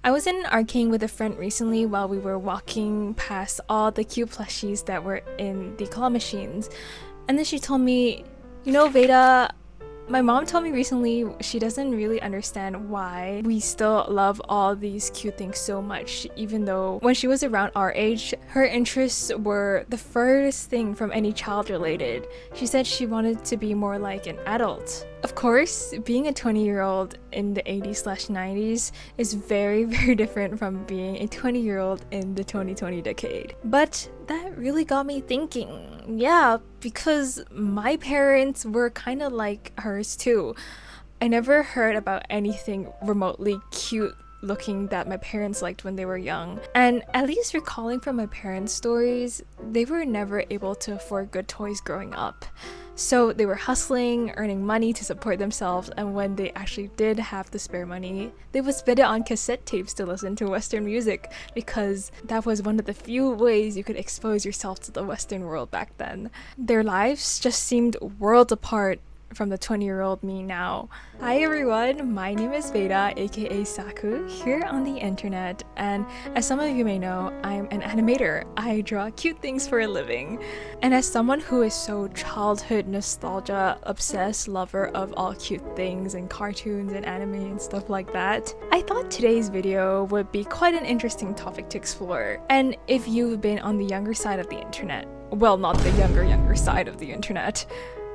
I was in an arcade with a friend recently while we were walking past all the cute plushies that were in the claw machines. And then she told me, you know, Veda, my mom told me recently she doesn't really understand why we still love all these cute things so much, even though when she was around our age, her interests were the furthest thing from any child related. She said she wanted to be more like an adult. Of course, being a 20-year-old in the 80s/90s is very, very different from being a 20-year-old in the 2020 decade. But that really got me thinking. Yeah, because my parents were kind of like hers too. I never heard about anything remotely cute looking that my parents liked when they were young. And at least recalling from my parents' stories, they were never able to afford good toys growing up. So they were hustling, earning money to support themselves, and when they actually did have the spare money, they would spend it on cassette tapes to listen to Western music, because that was one of the few ways you could expose yourself to the Western world back then. Their lives just seemed worlds apart from the 20-year-old me now. Hi everyone, my name is Veda, aka Saku, here on the internet, and as some of you may know, I'm an animator. I draw cute things for a living. And as someone who is so childhood nostalgia obsessed lover of all cute things and cartoons and anime and stuff like that, I thought today's video would be quite an interesting topic to explore. And if you've been on the younger side of the internet, well, not the younger side of the internet,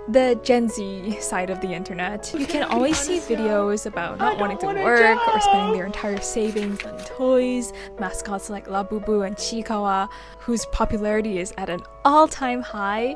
the Gen Z side of the internet, you can always see videos about not wanting to work or spending their entire savings on toys, mascots like Labubu and Chikawa, whose popularity is at an all-time high,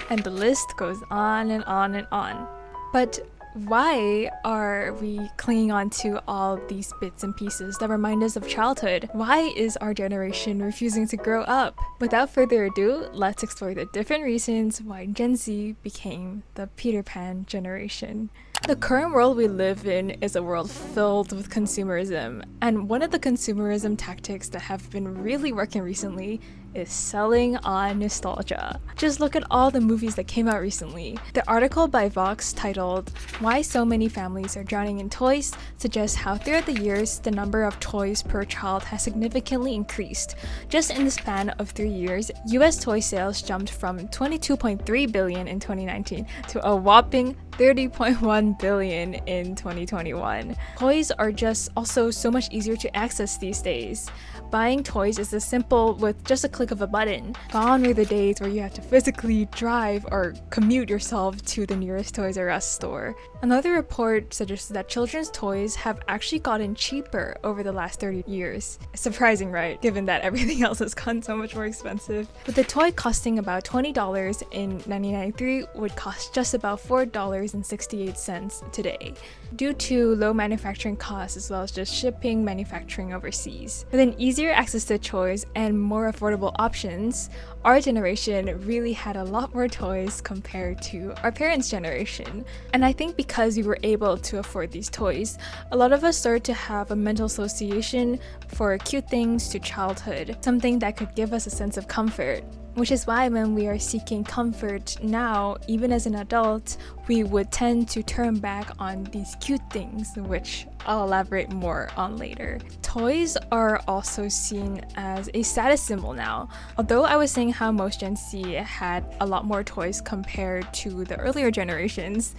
and the list goes on and on and on. But why are we clinging on to all these bits and pieces that remind us of childhood? Why is our generation refusing to grow up? Without further ado, let's explore the different reasons why Gen Z became the Peter Pan generation. The current world we live in is a world filled with consumerism, and one of the consumerism tactics that have been really working recently is selling on nostalgia. Just look at all the movies that came out recently. The article by Vox titled "Why So Many Families Are Drowning in Toys" suggests how throughout the years, the number of toys per child has significantly increased. Just in the span of 3 years, US toy sales jumped from 22.3 billion in 2019 to a whopping 30.1 billion in 2021. Toys are just also so much easier to access these days. Buying toys is as simple with just a click of a button. Gone were the days where you have to physically drive or commute yourself to the nearest Toys R Us store. Another report suggests that children's toys have actually gotten cheaper over the last 30 years. Surprising, right? Given that everything else has gotten so much more expensive. With the toy costing about $20 in 1993 would cost just about $4.68 today, due to low manufacturing costs as well as just shipping manufacturing overseas. With an easier access to toys and more affordable options, our generation really had a lot more toys compared to our parents' generation. And I think because we were able to afford these toys, a lot of us started to have a mental association for cute things to childhood, something that could give us a sense of comfort. Which is why when we are seeking comfort now, even as an adult, we would tend to turn back on these cute things, which I'll elaborate more on later. Toys are also seen as a status symbol now. Although I was saying how most Gen Z had a lot more toys compared to the earlier generations,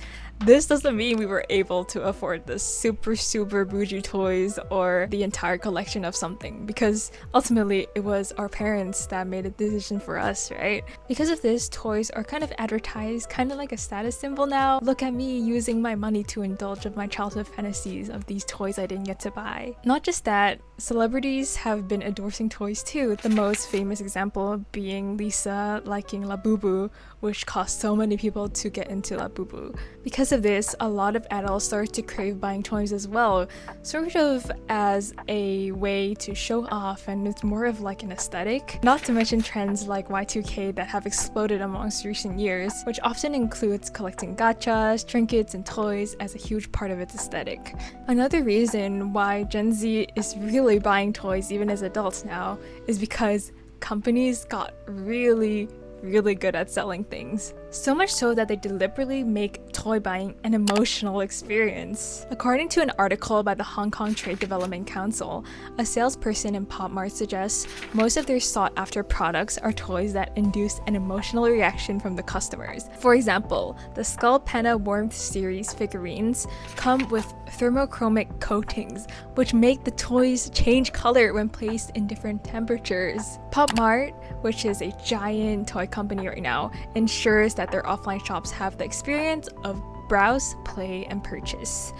this doesn't mean we were able to afford the super bougie toys or the entire collection of something, because ultimately it was our parents that made a decision for us, right? Because of this, toys are kind of advertised kind of like a status symbol now. Look at me using my money to indulge of my childhood fantasies of these toys I didn't get to buy. Not just that, celebrities have been endorsing toys too, the most famous example being Lisa liking Labubu, which caused so many people to get into Labubu. Because of this, a lot of adults started to crave buying toys as well, sort of as a way to show off, and it's more of like an aesthetic. Not to mention trends like Y2K that have exploded amongst recent years, which often includes collecting gachas, trinkets, and toys as a huge part of its aesthetic. Another reason why Gen Z is really buying toys even as adults now is because companies got really good at selling things. So much so that they deliberately make toy buying an emotional experience. According to an article by the Hong Kong Trade Development Council, a salesperson in Pop Mart suggests most of their sought-after products are toys that induce an emotional reaction from the customers. For example, the Skull Penna Warmth series figurines come with thermochromic coatings, which make the toys change color when placed in different temperatures. Pop Mart, which is a giant toy company right now, ensures that their offline shops have the experience of browse, play, and purchase,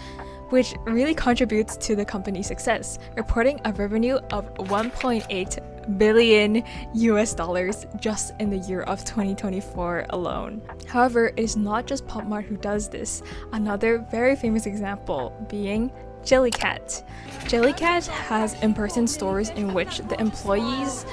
which really contributes to the company's success, reporting a revenue of 1.8 billion US dollars just in the year of 2024 alone. However, it is not just Pop Mart who does this. Another very famous example being Jellycat. Jellycat has in-person stores in which the employees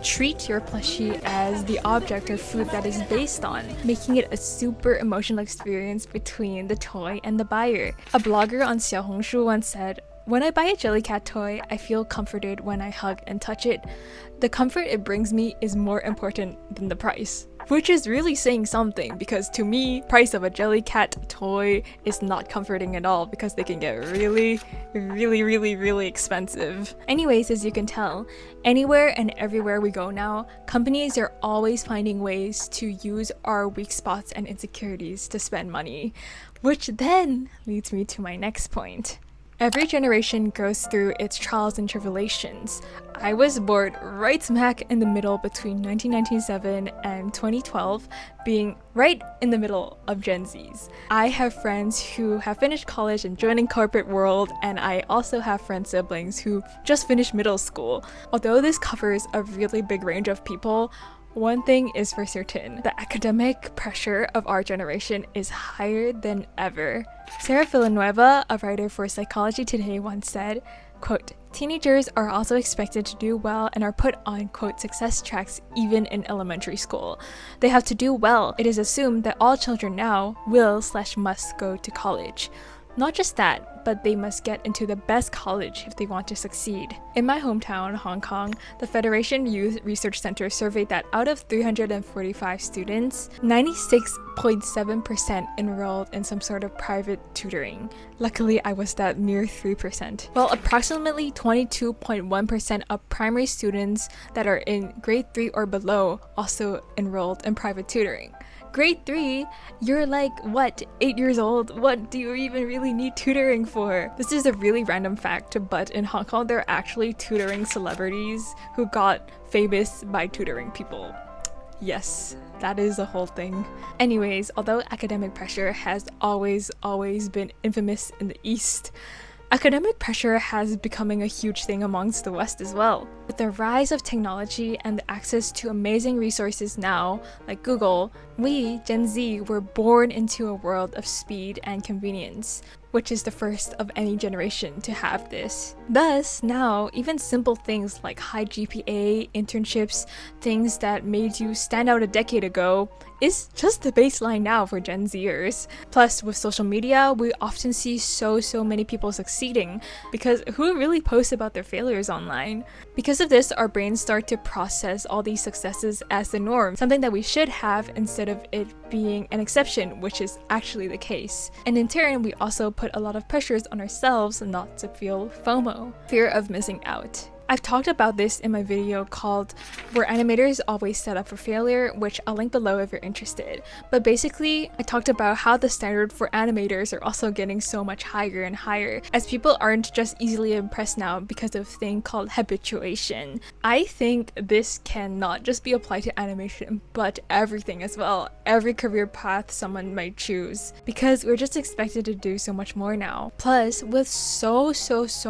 treat your plushie as the object or food that is based on, making it a super emotional experience between the toy and the buyer. A blogger on Xiaohongshu once said, "When I buy a Jellycat toy, I feel comforted when I hug and touch it. The comfort it brings me is more important than the price." Which is really saying something, because to me, price of a Jellycat toy is not comforting at all because they can get really expensive. Anyways, as you can tell, anywhere and everywhere we go now, companies are always finding ways to use our weak spots and insecurities to spend money. Which then leads me to my next point. Every generation goes through its trials and tribulations. I was born right smack in the middle between 1997 and 2012, being right in the middle of Gen Zs. I have friends who have finished college and joining corporate world, and I also have friend siblings who just finished middle school. Although this covers a really big range of people, one thing is for certain, the academic pressure of our generation is higher than ever. Sarah Villanueva, a writer for Psychology Today, once said, quote, "Teenagers are also expected to do well and are put on, quote, success tracks even in elementary school. They have to do well. It is assumed that all children now will/must go to college. Not just that, but they must get into the best college if they want to succeed." In my hometown, Hong Kong, the Federation Youth Research Center surveyed that out of 345 students, 96.7% enrolled in some sort of private tutoring. Luckily, I was that mere 3%. While approximately 22.1% of primary students that are in grade 3 or below also enrolled in private tutoring. Grade 3, you're like, what, 8 years old? What do you even really need tutoring for? This is a really random fact, but in Hong Kong, they're actually tutoring celebrities who got famous by tutoring people. Yes, that is a whole thing. Anyways, although academic pressure has always been infamous in the East, academic pressure has becoming a huge thing amongst the West as well. With the rise of technology and the access to amazing resources now, like Google, we, Gen Z, were born into a world of speed and convenience, which is the first of any generation to have this. Thus, now, even simple things like high GPA, internships, things that made you stand out a decade ago, is just the baseline now for Gen Zers. Plus, with social media, we often see so many people succeeding, because who really posts about their failures online? Because of this, our brains start to process all these successes as the norm, something that we should have instead of it being an exception, which is actually the case. And in turn, we also put a lot of pressures on ourselves not to feel FOMO, fear of missing out. I've talked about this in my video called "Were Animators Always Set Up for Failure?", which I'll link below if you're interested. But basically, I talked about how the standard for animators are also getting so much higher and higher, as people aren't just easily impressed now because of a thing called habituation. I think this can not just be applied to animation, but everything as well, every career path someone might choose, because we're just expected to do so much more now. Plus, with so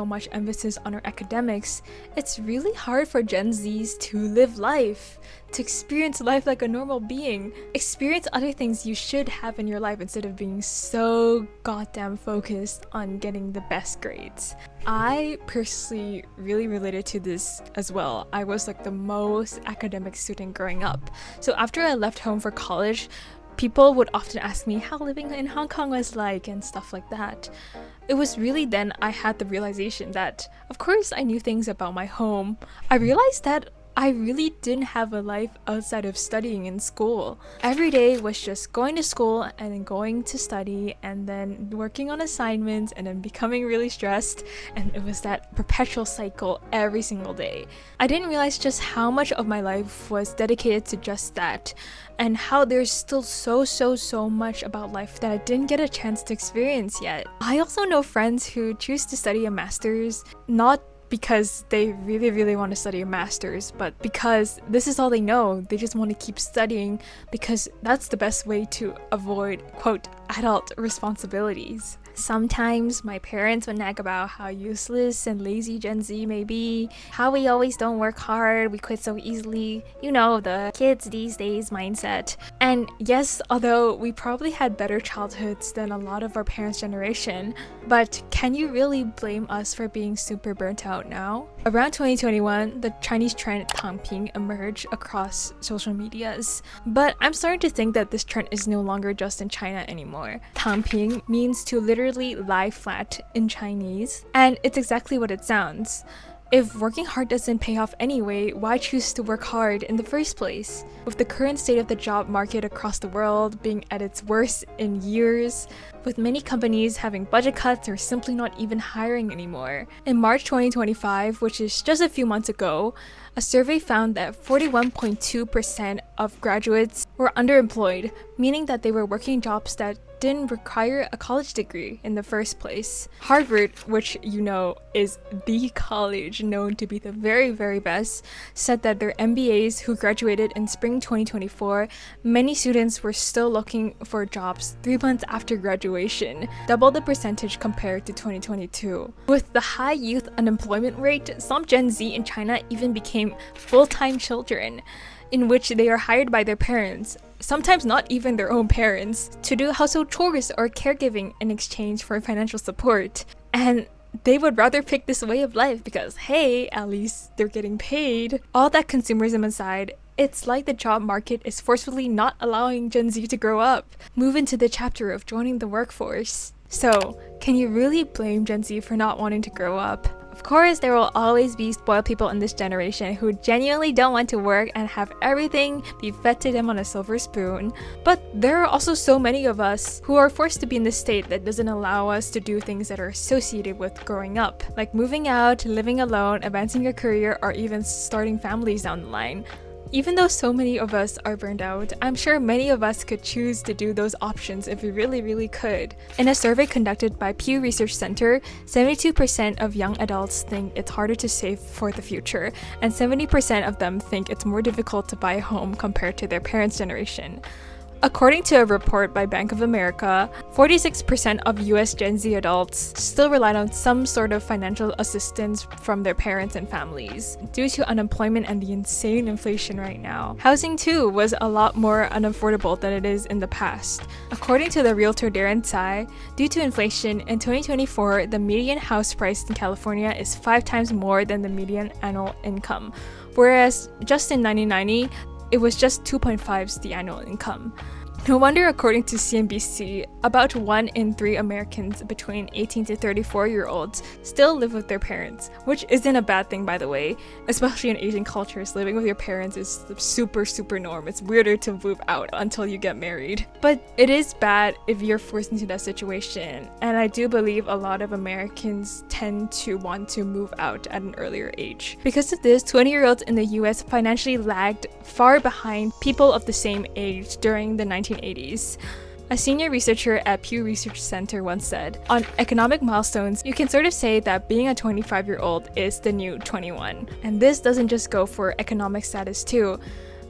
much emphasis on our academics, it's really hard for Gen Zs to live life, to experience life like a normal being, experience other things you should have in your life instead of being so goddamn focused on getting the best grades. I personally really related to this as well. I was like the most academic student growing up. So after I left home for college, people would often ask me how living in Hong Kong was like and stuff like that. It was really then I had the realization that, of course, I knew things about my home. I realized that I really didn't have a life outside of studying in school. Every day was just going to school and then going to study and then working on assignments and then becoming really stressed, and it was that perpetual cycle every single day. I didn't realize just how much of my life was dedicated to just that, and how there's still so much about life that I didn't get a chance to experience yet. I also know friends who choose to study a master's not because they really want to study a master's, but because this is all they know. They just want to keep studying because that's the best way to avoid, quote, adult responsibilities. Sometimes my parents would nag about how useless and lazy Gen Z may be, how we always don't work hard, we quit so easily, you know, the kids these days mindset. And yes, although we probably had better childhoods than a lot of our parents' generation, but can you really blame us for being super burnt out now? Around 2021, the Chinese trend Tangping emerged across social medias, but I'm starting to think that this trend is no longer just in China anymore. Tangping means to literally lie flat in Chinese, and it's exactly what it sounds. If working hard doesn't pay off anyway, why choose to work hard in the first place? With the current state of the job market across the world being at its worst in years, with many companies having budget cuts or simply not even hiring anymore. In March 2025, which is just a few months ago, a survey found that 41.2% of graduates were underemployed, meaning that they were working jobs that didn't require a college degree in the first place. Harvard, which you know is the college known to be the very best, said that their MBAs who graduated in spring 2024, many students were still looking for jobs 3 months after graduation, double the percentage compared to 2022. With the high youth unemployment rate, some Gen Z in China even became full-time children, in which they are hired by their parents, sometimes not even their own parents, to do household chores or caregiving in exchange for financial support. And they would rather pick this way of life because, hey, at least they're getting paid. All that consumerism aside, it's like the job market is forcefully not allowing Gen Z to grow up, move into the chapter of joining the workforce. So, can you really blame Gen Z for not wanting to grow up? Of course, there will always be spoiled people in this generation who genuinely don't want to work and have everything be fed to them on a silver spoon. But there are also so many of us who are forced to be in this state that doesn't allow us to do things that are associated with growing up, like moving out, living alone, advancing your career, or even starting families down the line. Even though so many of us are burned out, I'm sure many of us could choose to do those options if we really could. In a survey conducted by Pew Research Center, 72% of young adults think it's harder to save for the future, and 70% of them think it's more difficult to buy a home compared to their parents' generation. According to a report by Bank of America, 46% of US Gen Z adults still relied on some sort of financial assistance from their parents and families due to unemployment and the insane inflation right now. Housing too was a lot more unaffordable than it is in the past. According to the realtor Darren Tsai, due to inflation, in 2024, the median house price in California is 5 times more than the median annual income, whereas just in 1990, it was just 2.5 the annual income. No wonder, according to CNBC, about 1 in 3 Americans between 18 to 34-year-olds still live with their parents, which isn't a bad thing, by the way. Especially in Asian cultures, living with your parents is super norm. It's weirder to move out until you get married. But it is bad if you're forced into that situation, and I do believe a lot of Americans tend to want to move out at an earlier age. Because of this, 20-year-olds in the US financially lagged far behind people of the same age during the 1980s. A senior researcher at Pew Research Center once said, "On economic milestones, you can sort of say that being a 25-year-old is the new 21. And this doesn't just go for economic status too.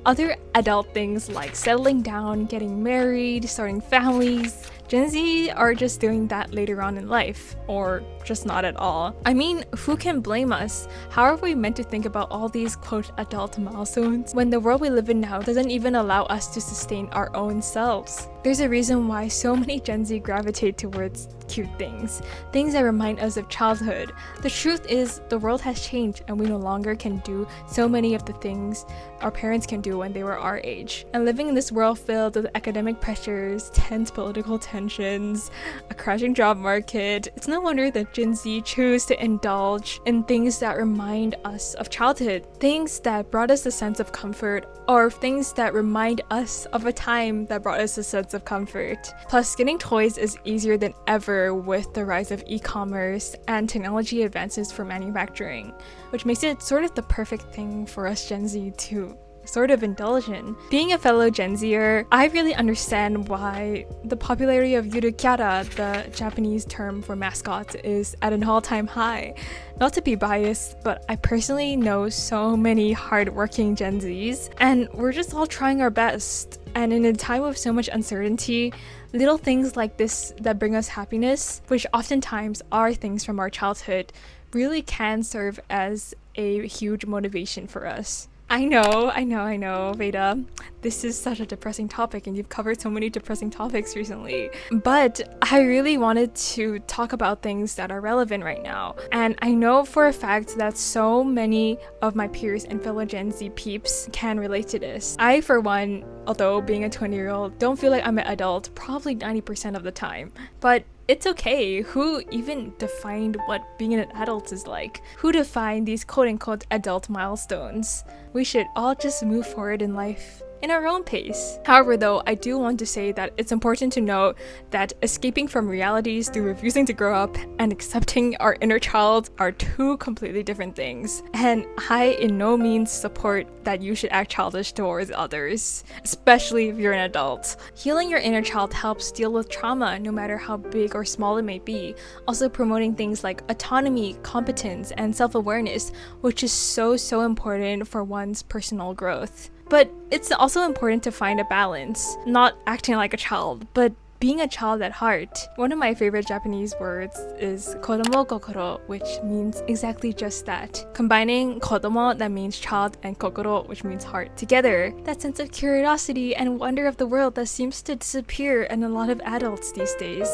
Other adult things like settling down, getting married, starting families, Gen Z are just doing that later on in life, or just not at all. I mean, who can blame us? How are we meant to think about all these quote adult milestones when the world we live in now doesn't even allow us to sustain our own selves? There's a reason why so many Gen Z gravitate towards cute things that remind us of childhood. The truth is, the world has changed and we no longer can do so many of the things our parents can do when they were our age. And living in this world filled with academic pressures, tense political tensions, a crashing job market, it's no wonder that Gen Z choose to indulge in things that remind us of childhood, things that brought us a sense of comfort, or things that remind us of a time that brought us a sense of comfort. Plus, getting toys is easier than ever with the rise of e-commerce and technology advances for manufacturing, which makes it sort of the perfect thing for us Gen Z to sort of indulge in. Being a fellow Gen Zer, I really understand why the popularity of yurukyara, the Japanese term for mascots, is at an all-time high. Not to be biased, but I personally know so many hardworking Gen Zs, and we're just all trying our best. And in a time of so much uncertainty, little things like this that bring us happiness, which oftentimes are things from our childhood, really can serve as a huge motivation for us. I know, Veda. This is such a depressing topic and you've covered so many depressing topics recently. But I really wanted to talk about things that are relevant right now. And I know for a fact that so many of my peers and fellow Gen Z peeps can relate to this. I, for one, although being a 20-year-old, don't feel like I'm an adult probably 90% of the time. But it's okay. Who even defined what being an adult is like? Who defined these quote-unquote adult milestones? We should all just move forward in life in our own pace. However, though, I do want to say that it's important to note that escaping from realities through refusing to grow up and accepting our inner child are two completely different things. And I in no means support that you should act childish towards others, especially if you're an adult. Healing your inner child helps deal with trauma, no matter how big or small it may be. Also promoting things like autonomy, competence, and self-awareness, which is so important for one's personal growth. But it's also important to find a balance, not acting like a child, but being a child at heart. One of my favorite Japanese words is kodomo kokoro, which means exactly just that. Combining kodomo, that means child, and kokoro, which means heart, together. That sense of curiosity and wonder of the world that seems to disappear in a lot of adults these days.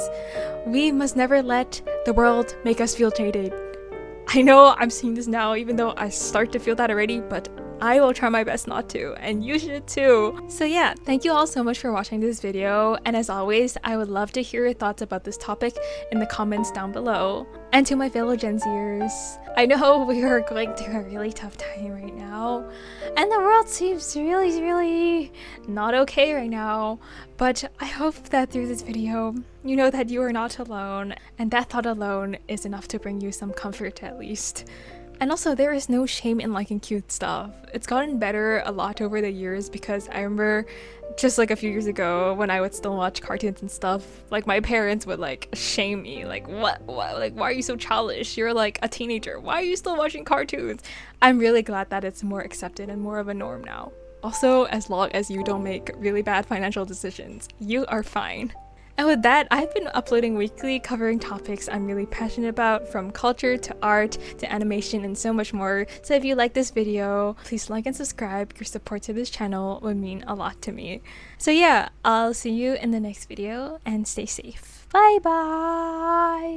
We must never let the world make us feel jaded. I know I'm seeing this now, even though I start to feel that already, but I will try my best not to, and you should too. So yeah, thank you all so much for watching this video, and as always, I would love to hear your thoughts about this topic in the comments down below. And to my fellow Gen Zers, I know we are going through a really tough time right now, and the world seems really not okay right now, but I hope that through this video, you know that you are not alone, and that thought alone is enough to bring you some comfort at least. And also, there is no shame in liking cute stuff. It's gotten better a lot over the years because I remember just like a few years ago when I would still watch cartoons and stuff, like my parents would like shame me, like what, like why are you so childish? You're like a teenager. Why are you still watching cartoons? I'm really glad that it's more accepted and more of a norm now. Also, as long as you don't make really bad financial decisions, you are fine. And with that, I've been uploading weekly covering topics I'm really passionate about, from culture to art to animation and so much more. So if you like this video, please like and subscribe. Your support to this channel would mean a lot to me. So yeah, I'll see you in the next video and stay safe. Bye bye!